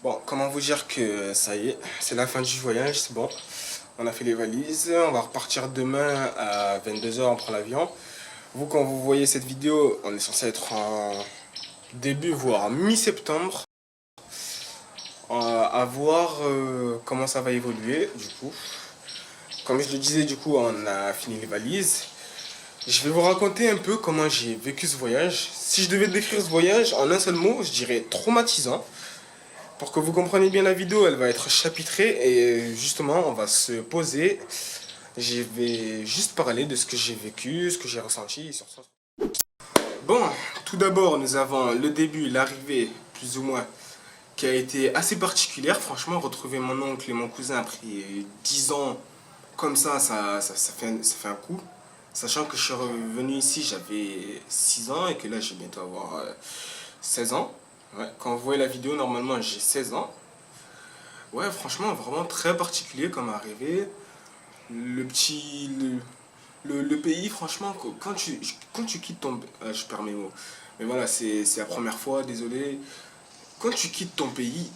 Bon, comment vous dire que ça y est, c'est la fin du voyage, c'est bon. On a fait les valises, on va repartir demain à 22 h, on prend l'avion. Vous, quand vous voyez cette vidéo, on est censé être en début, voire mi-septembre. À voir comment ça va évoluer, du coup. Comme je le disais, du coup, on a fini les valises. Je vais vous raconter un peu comment j'ai vécu ce voyage. Si je devais décrire ce voyage en un seul mot, je dirais traumatisant. Pour que vous compreniez bien la vidéo, elle va être chapitrée et justement, on va se poser. Je vais juste parler de ce que j'ai vécu, ce que j'ai ressenti sur ça. Bon, tout d'abord, nous avons le début, l'arrivée, plus ou moins, qui a été assez particulière. Franchement, retrouver mon oncle et mon cousin après 10 ans comme ça fait un coup. Sachant que je suis revenu ici, j'avais 6 ans et que là, je vais bientôt avoir 16 ans. Ouais, quand vous voyez la vidéo, normalement, j'ai 16 ans. Ouais, franchement, vraiment très particulier comme arrivée. Le petit. Le pays, franchement, quand tu quittes ton. Je perds mes mots. Mais voilà, c'est la première fois, désolé. Quand tu quittes ton pays,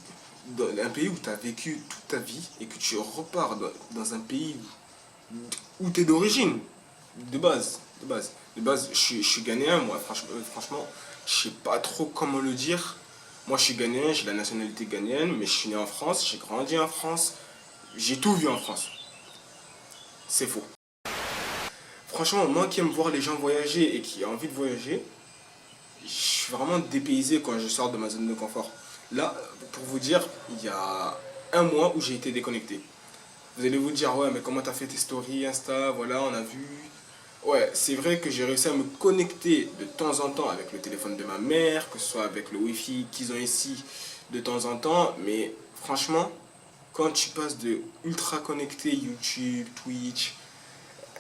un pays où tu as vécu toute ta vie, et que tu repars dans un pays où tu es d'origine, de base, de base. De base, je suis ghanéen, moi, franchement, je sais pas trop comment le dire. Moi, je suis ghanéen, j'ai la nationalité ghanéenne, mais je suis né en France, j'ai grandi en France, j'ai tout vu en France. C'est faux. Franchement, moi qui aime voir les gens voyager et qui a envie de voyager, je suis vraiment dépaysé quand je sors de ma zone de confort. Là, pour vous dire, il y a un mois où j'ai été déconnecté. Vous allez vous dire, ouais, mais comment t'as fait tes stories, Insta, voilà, on a vu. Ouais, c'est vrai que j'ai réussi à me connecter de temps en temps avec le téléphone de ma mère, que ce soit avec le Wi-Fi qu'ils ont ici de temps en temps, mais franchement, quand tu passes de ultra connecté YouTube, Twitch,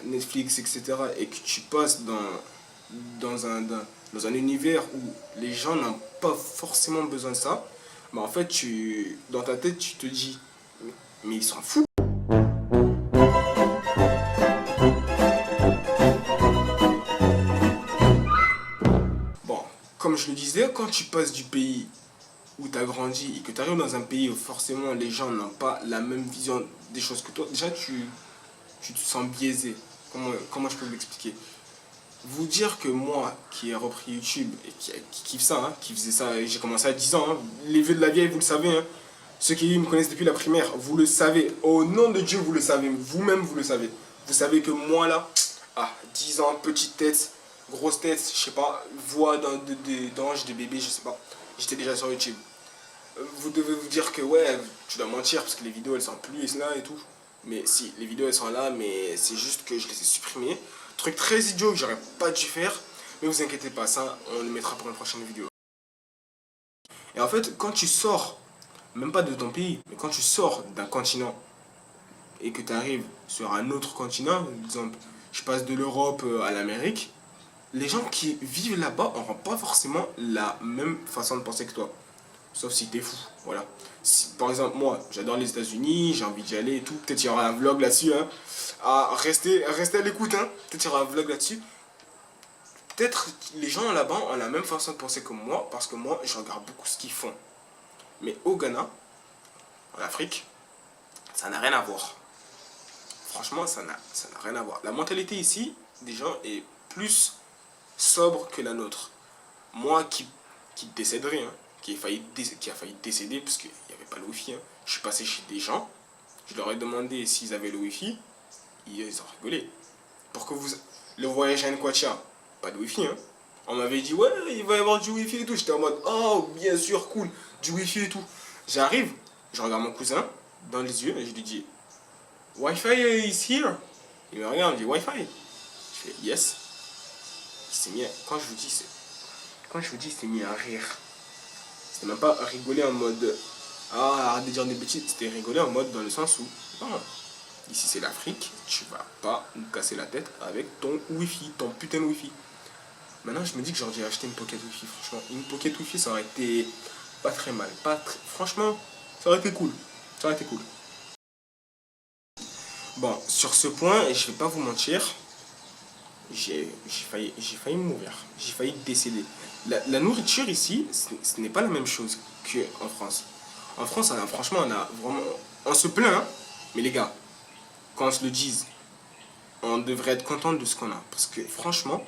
Netflix, etc., et que tu passes dans un univers où les gens n'ont pas forcément besoin de ça, bah en fait, dans ta tête, tu te dis, mais ils s'en foutent. Bon, comme je le disais, quand tu passes du pays où tu as grandi et que tu arrives dans un pays où forcément les gens n'ont pas la même vision des choses que toi, déjà tu te sens biaisé. Comment je peux vous l'expliquer? Vous dire que moi, qui ai repris YouTube et qui kiffe ça, hein, qui faisait ça, j'ai commencé à 10 ans, hein, les vieux de la vieille, vous le savez, hein, ceux qui me connaissent depuis la primaire, vous le savez, au nom de Dieu, vous le savez, vous-même, vous le savez. Vous savez que moi, là, 10 ans, petite tête, grosse tête, je sais pas, voix d'ange, de bébé, je sais pas, j'étais déjà sur YouTube. Vous devez vous dire que, ouais, tu dois mentir parce que les vidéos, elles sont plus là et tout. Mais si, les vidéos, elles sont là, mais c'est juste que je les ai supprimées. Truc très idiot que j'aurais pas dû faire. Mais vous inquiétez pas, ça, on le mettra pour une prochaine vidéo. Et en fait, quand tu sors, même pas de ton pays, mais quand tu sors d'un continent et que tu arrives sur un autre continent, par exemple, je passe de l'Europe à l'Amérique, les gens qui vivent là-bas n'auront pas forcément la même façon de penser que toi. Sauf si t'es fou, voilà. Si, par exemple, moi, j'adore les États-Unis, j'ai envie d'y aller et tout. Peut-être il y aura un vlog là-dessus, hein. Restez à l'écoute, hein. Peut-être il y aura un vlog là-dessus. Peut-être les gens là-bas ont la même façon de penser que moi, parce que moi, je regarde beaucoup ce qu'ils font. Mais au Ghana, en Afrique, ça n'a rien à voir. Franchement, ça n'a rien à voir. La mentalité ici, des gens, est plus sobre que la nôtre. Moi qui décéderai, hein, qui a failli décéder parce qu'il n'y avait pas le wifi, hein. Je suis passé chez des gens, je leur ai demandé s'ils avaient le wifi, ils ont rigolé. Pour que vous. Le voyage à Nkwachia, pas de wifi, hein. On m'avait dit, ouais, il va y avoir du wifi et tout. J'étais en mode, oh, bien sûr, cool, du wifi et tout. J'arrive, je regarde mon cousin dans les yeux et je lui dis, Wi-Fi is here. Il me regarde, il me dit, Wi-Fi. Je fais, yes. Il s'est mis, quand je vous dis, il s'est mis à rire. C'était même pas rigoler en mode arrête de dire des bêtises, c'était rigoler en mode dans le sens où non, ici c'est l'Afrique, tu vas pas nous casser la tête avec ton wifi, ton putain de wifi. Maintenant je me dis que j'aurais dû acheter une pocket wifi, franchement. Une pocket wifi ça aurait été pas très mal. Franchement, ça aurait été cool. Ça aurait été cool. Bon, sur ce point, et je vais pas vous mentir, j'ai failli mourir. J'ai failli décéder. La nourriture ici, ce n'est pas la même chose qu'en France. En France, franchement, on a vraiment... On se plaint, hein, mais les gars, quand on se le dise, on devrait être content de ce qu'on a. Parce que franchement,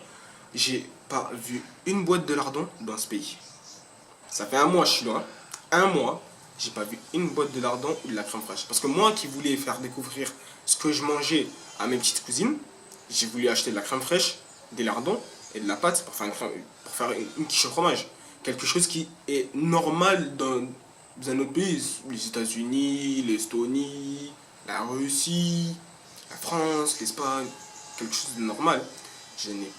j'ai pas vu une boîte de lardons dans ce pays. Ça fait un mois, je suis là. Un mois, j'ai pas vu une boîte de lardons ou de la crème fraîche. Parce que moi qui voulais faire découvrir ce que je mangeais à mes petites cousines, j'ai voulu acheter de la crème fraîche, des lardons et de la pâte pour faire une quiche au fromage. Quelque chose qui est normal dans un autre pays. Les États-Unis, l'Estonie, la Russie, la France, l'Espagne. Quelque chose de normal. Je n'ai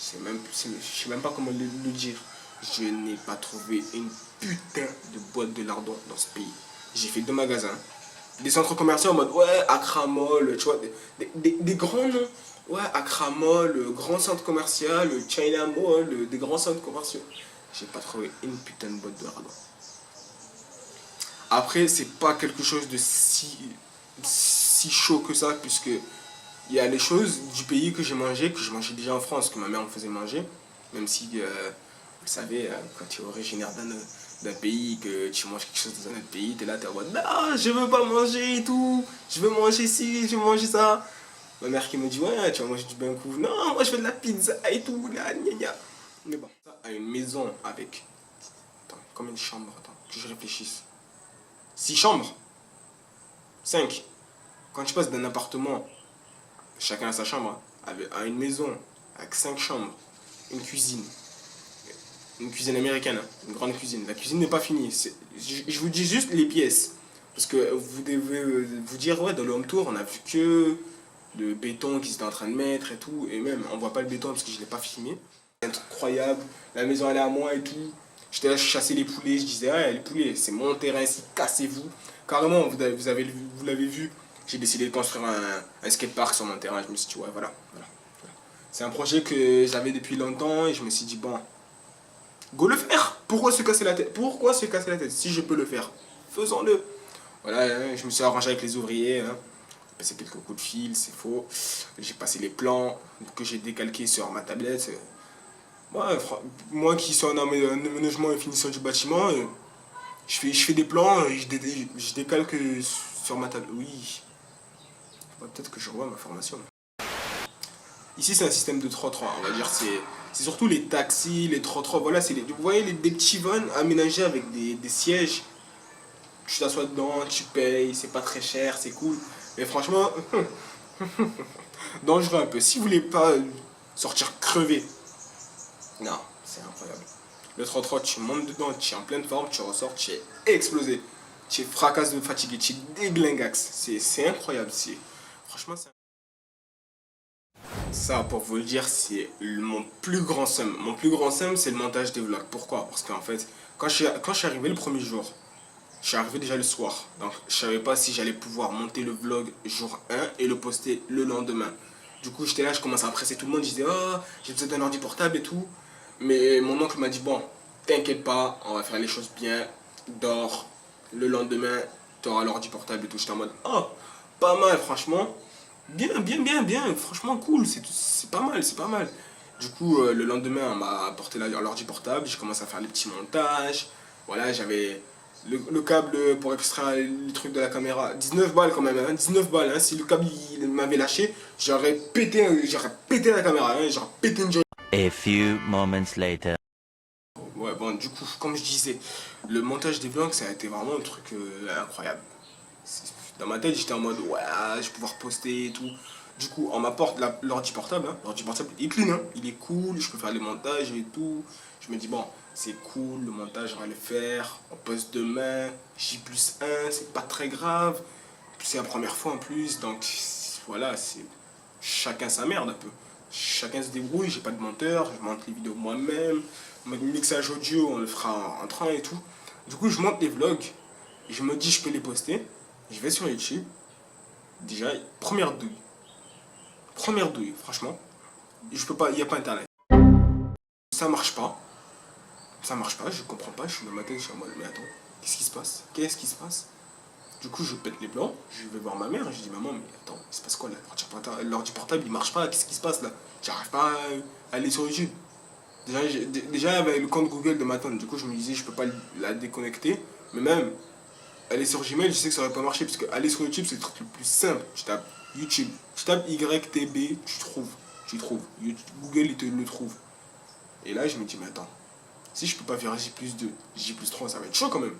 je sais même pas comment le dire. Je n'ai pas trouvé une putain de boîte de lardons dans ce pays. J'ai fait 2 magasins. Des centres commerciaux en mode ouais, Akramol, tu vois, des grands noms. Ouais, Akramol, grand centre commercial, China Mall, des grands centres commerciaux. J'ai pas trouvé une putain de boîte de lardons. Après, c'est pas quelque chose de si chaud que ça, puisque il y a les choses du pays que je mangeais déjà en France, que ma mère me faisait manger. Même si, vous savez, quand tu es originaire d'un pays, que tu manges quelque chose dans un autre pays, tu es là, tu es en mode non, je veux pas manger et tout, je veux manger ci, je veux manger ça. Ma mère qui me dit ouais, tu vas manger du bain coup. Non, moi je veux de la pizza et tout, là, gna gna. Mais bon, ça, à une maison avec. Attends, combien de chambres? Attends, que je réfléchisse. 6 chambres? 5. Quand tu passes d'un appartement chacun a sa chambre, hein, à une maison avec 5 chambres, une cuisine américaine, hein, une grande cuisine. La cuisine n'est pas finie. Je vous dis juste les pièces. Parce que vous devez vous dire, ouais, dans le home tour, on a vu que le béton qu'ils étaient en train de mettre et tout. Et même, on voit pas le béton parce que je ne l'ai pas filmé. C'est un truc incroyable. La maison, elle est à moi et tout. J'étais là, je chassais les poulets. Je disais, ouais, les poulets, c'est mon terrain ici, cassez-vous. Carrément, vous l'avez vu. J'ai décidé de construire un skatepark sur mon terrain. Je me suis dit, ouais, voilà. C'est un projet que j'avais depuis longtemps et je me suis dit, bon, go le faire. Pourquoi se casser la tête? Pourquoi se casser la tête? Si je peux le faire, faisons-le. Voilà, hein, je me suis arrangé avec les ouvriers. Hein. J'ai passé quelques coups de fil, c'est faux. J'ai passé les plans que j'ai décalqués sur ma tablette. Ouais, moi qui suis en aménagement et finition du bâtiment, je fais des plans, je décalque sur ma tablette. Oui, peut-être que je revois ma formation. Ici, c'est un système de trottoir, on va dire. C'est surtout les taxis, les trottoirs. Voilà, vous voyez des petits vans aménagés avec des sièges. Tu t'assois dedans, tu payes, c'est pas très cher, c'est cool. Mais franchement, dangereux un peu. Si vous voulez pas sortir crevé, non, c'est incroyable. Le trottoir, tu montes dedans, tu es en pleine forme, tu ressors, tu es explosé. Tu es fracasse de fatigué, tu es déglingax. C'est incroyable. Franchement, c'est... Ça, pour vous le dire, c'est mon plus grand somme. Mon plus grand somme, c'est le montage des vlogs. Pourquoi? Parce qu'en fait, quand je suis arrivé le premier jour, je suis arrivé déjà le soir. Donc, je savais pas si j'allais pouvoir monter le vlog jour 1 et le poster le lendemain. Du coup, j'étais là, je commençais à presser tout le monde. Je disais, oh, j'ai besoin d'un ordi portable et tout. Mais mon oncle m'a dit, bon, t'inquiète pas, on va faire les choses bien. Dors. Le lendemain, tu auras l'ordi portable et tout. J'étais en mode, oh, pas mal, franchement. Bien, bien, bien, bien. Franchement, cool. C'est pas mal, c'est pas mal. Du coup, le lendemain, on m'a apporté l'ordi portable. J'ai commencé à faire les petits montages. Voilà, j'avais le câble pour extraire les trucs de la caméra. 19 balles quand même, hein, 19 balles. Hein. Si le câble il m'avait lâché, j'aurais pété la caméra. Hein, j'aurais pété une journée. A few moments later. Ouais, bon, du coup, comme je disais, le montage des vlogs, ça a été vraiment un truc incroyable. Dans ma tête, j'étais en mode, ouais, je vais pouvoir poster et tout. Du coup, on m'apporte l'ordi portable. Hein. L'ordi portable, il est clean, hein. Il est cool, je peux faire les montages et tout. Je me dis, bon, c'est cool, le montage, on va le faire. On poste demain, J+1, c'est pas très grave. C'est la première fois en plus, donc voilà, c'est chacun sa merde un peu. Chacun se débrouille, j'ai pas de monteur, je monte les vidéos moi-même. Mon mixage audio, on le fera en train et tout. Du coup, je monte les vlogs, je me dis, je peux les poster. Je vais sur YouTube. Déjà, première douille, franchement. Je peux pas, il n'y a pas internet. Ça marche pas. Ça marche pas, je comprends pas. Je suis dans ma tête, je suis en mode, mais attends, qu'est-ce qui se passe? Qu'est-ce qui se passe? Du coup, je pète les plans, je vais voir ma mère, je dis, maman, mais attends, il se passe quoi là? L'ordi portable, il marche pas, qu'est-ce qui se passe là? J'arrive pas à aller sur YouTube. Déjà, avec le compte Google de ma tante, du coup, je me disais, je peux pas la déconnecter. Mais même, aller sur Gmail, je sais que ça aurait pas marché, parce que aller sur YouTube, c'est le truc le plus simple. Tu tapes YouTube, tu tapes YTB, tu trouves. Tu trouves. Google, il te le trouve. Et là, je me dis, mais attends, si je peux pas faire J+2, J+3, ça va être chaud quand même.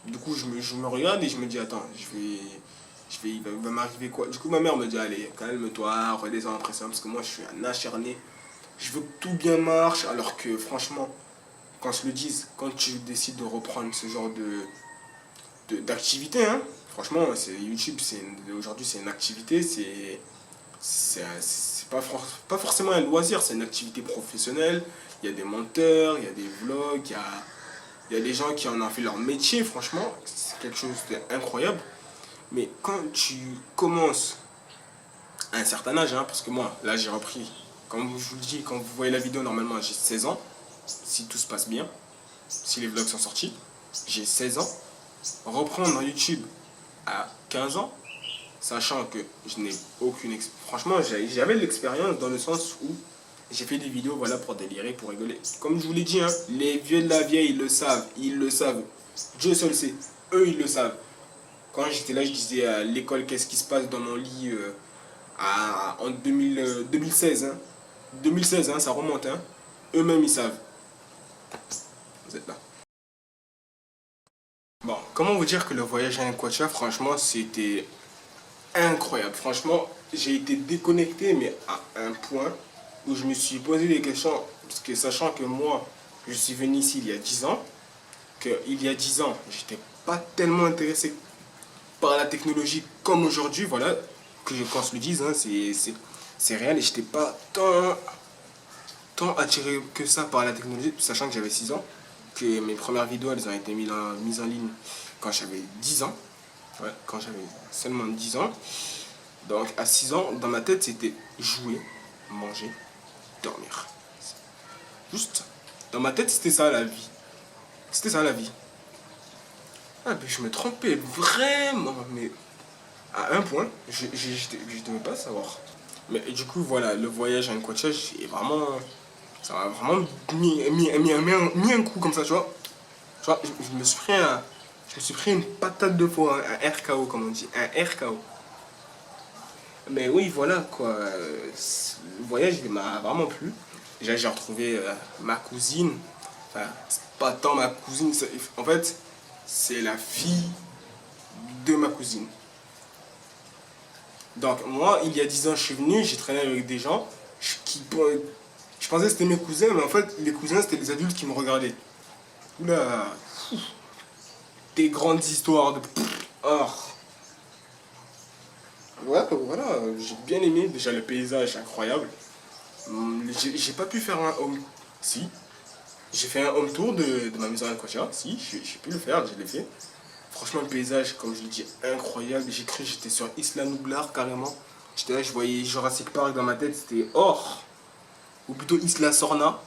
Du coup, je me regarde et je me dis, attends, il va m'arriver quoi? Du coup, ma mère me dit, allez, calme-toi, redescends après ça, parce que moi, je suis un acharné. Je veux que tout bien marche, alors que franchement, quand je le dise, quand tu décides de reprendre ce genre d'activité, hein, franchement, YouTube, aujourd'hui, c'est une activité, c'est pas forcément un loisir, c'est une activité professionnelle. Il y a des monteurs, il y a des vlogs, il y a des gens qui en ont fait leur métier, franchement, c'est quelque chose d'incroyable. Mais quand tu commences à un certain âge, hein, parce que moi, là, j'ai repris, comme je vous le dis, quand vous voyez la vidéo, normalement, j'ai 16 ans, si tout se passe bien, si les vlogs sont sortis, j'ai 16 ans. Reprendre YouTube à 15 ans, sachant que je n'ai aucune expérience. Franchement, j'avais de l'expérience dans le sens où j'ai fait des vidéos voilà, pour délirer, pour rigoler. Comme je vous l'ai dit, hein, les vieux de la vieille, ils le savent, ils le savent. Dieu seul sait, eux, ils le savent. Quand j'étais là, je disais à l'école, qu'est-ce qui se passe dans mon lit en 2016. Hein. 2016, hein, ça remonte. Hein. Eux-mêmes, ils savent. Vous êtes là. Bon, comment vous dire que le voyage à Nkocha, franchement, c'était incroyable. Franchement, j'ai été déconnecté, mais à un point où je me suis posé des questions. Parce que sachant que moi, je suis venu ici il y a 10 ans, qu'il y a 10 ans, j'étais pas tellement intéressé par la technologie comme aujourd'hui, voilà, que qu'on se le dise, hein, c'est réel et j'étais pas tant attiré que ça par la technologie, sachant que j'avais 6 ans, que mes premières vidéos, elles ont été mises en ligne quand j'avais 10 ans, ouais, quand j'avais seulement 10 ans. Donc à 6 ans, dans ma tête, c'était jouer, manger, dormir. Juste, dans ma tête, c'était ça la vie. C'était ça la vie. Ah, mais je me trompais vraiment, mais à un point, je ne devais pas savoir. Mais du coup, voilà, le voyage à Nkocha, ça m'a vraiment mis un coup comme ça, tu vois. Tu vois, je me suis pris une patate de faux, hein, un RKO, comme on dit, un RKO. Mais oui, voilà, quoi. Le voyage, il m'a vraiment plu. Déjà, j'ai retrouvé ma cousine. Enfin, c'est pas tant ma cousine, en fait, c'est la fille de ma cousine. Donc moi, il y a 10 ans, je suis venu, j'ai traîné avec des gens je pensais que c'était mes cousins, mais en fait, les cousins, c'était les adultes qui me regardaient. Oula, des grandes histoires de... Oh. Ouais, voilà, j'ai bien aimé, déjà le paysage incroyable. J'ai pas pu faire un home... Si, j'ai fait un home tour de ma maison à Nkocha, si, j'ai pu le faire, je l'ai fait. Franchement, le paysage, comme je l'ai dit, incroyable. J'ai cru que j'étais sur Isla Nublar carrément. J'étais là, je voyais Jurassic Park dans ma tête, c'était or. Ou plutôt Isla Sorna,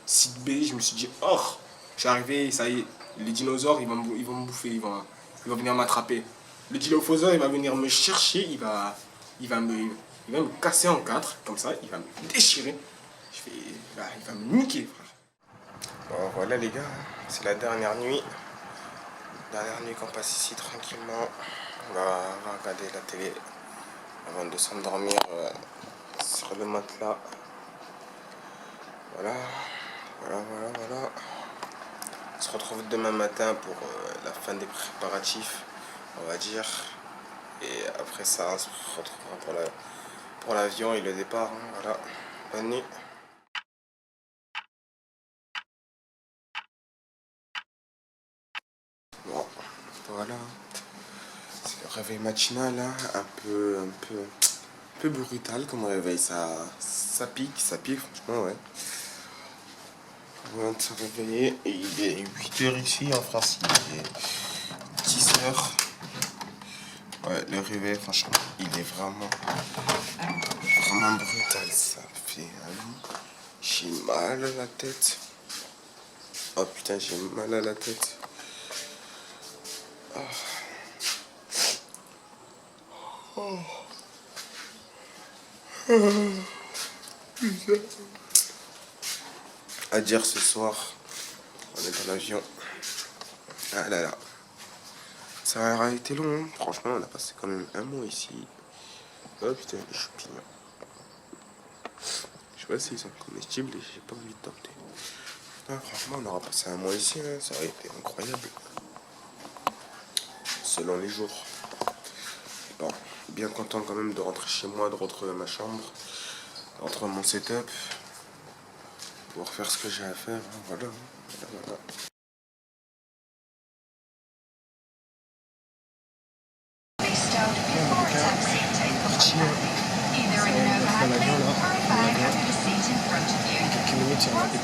site B, je me suis dit or. Je suis arrivé, ça y est, les dinosaures, ils vont me bouffer, ils vont venir m'attraper. Le dilophosaure, il va venir me chercher, il va me, il va me casser en quatre, comme ça, il va me déchirer. Il va me niquer, frère. Bon, voilà les gars, c'est la dernière nuit. Dernière nuit qu'on passe ici tranquillement. On va regarder la télé avant de s'endormir sur le matelas. Voilà. On se retrouve demain matin pour la fin des préparatifs, on va dire. Et après ça, on se retrouvera pour l'avion et le départ. Hein. Voilà. Bonne nuit. Bon, voilà. C'est le réveil matinal, hein. un peu brutal comme réveil. Ça pique, franchement, ouais. On vient de se réveiller et il est 8h ici en France, il est 10h. Ouais, le réveil, franchement, il est vraiment brutal. Ça fait j'ai mal à la tête. Oh putain, j'ai mal à la tête. Oh. Putain. À dire ce soir, on est dans l'avion. Ah là là. Ça a été long, hein. Franchement, on a passé quand même un mois ici. Oh putain, les champignons. Je sais pas s'ils sont comestibles et j'ai pas envie de tenter. Non, franchement, on aura passé un mois ici, hein. Ça aurait été incroyable. Selon les jours. Bon, bien content quand même de rentrer chez moi, de retrouver ma chambre, de retrouver mon setup, pour faire ce que j'ai à faire. Voilà, voilà. Quelques minutes, il y en a des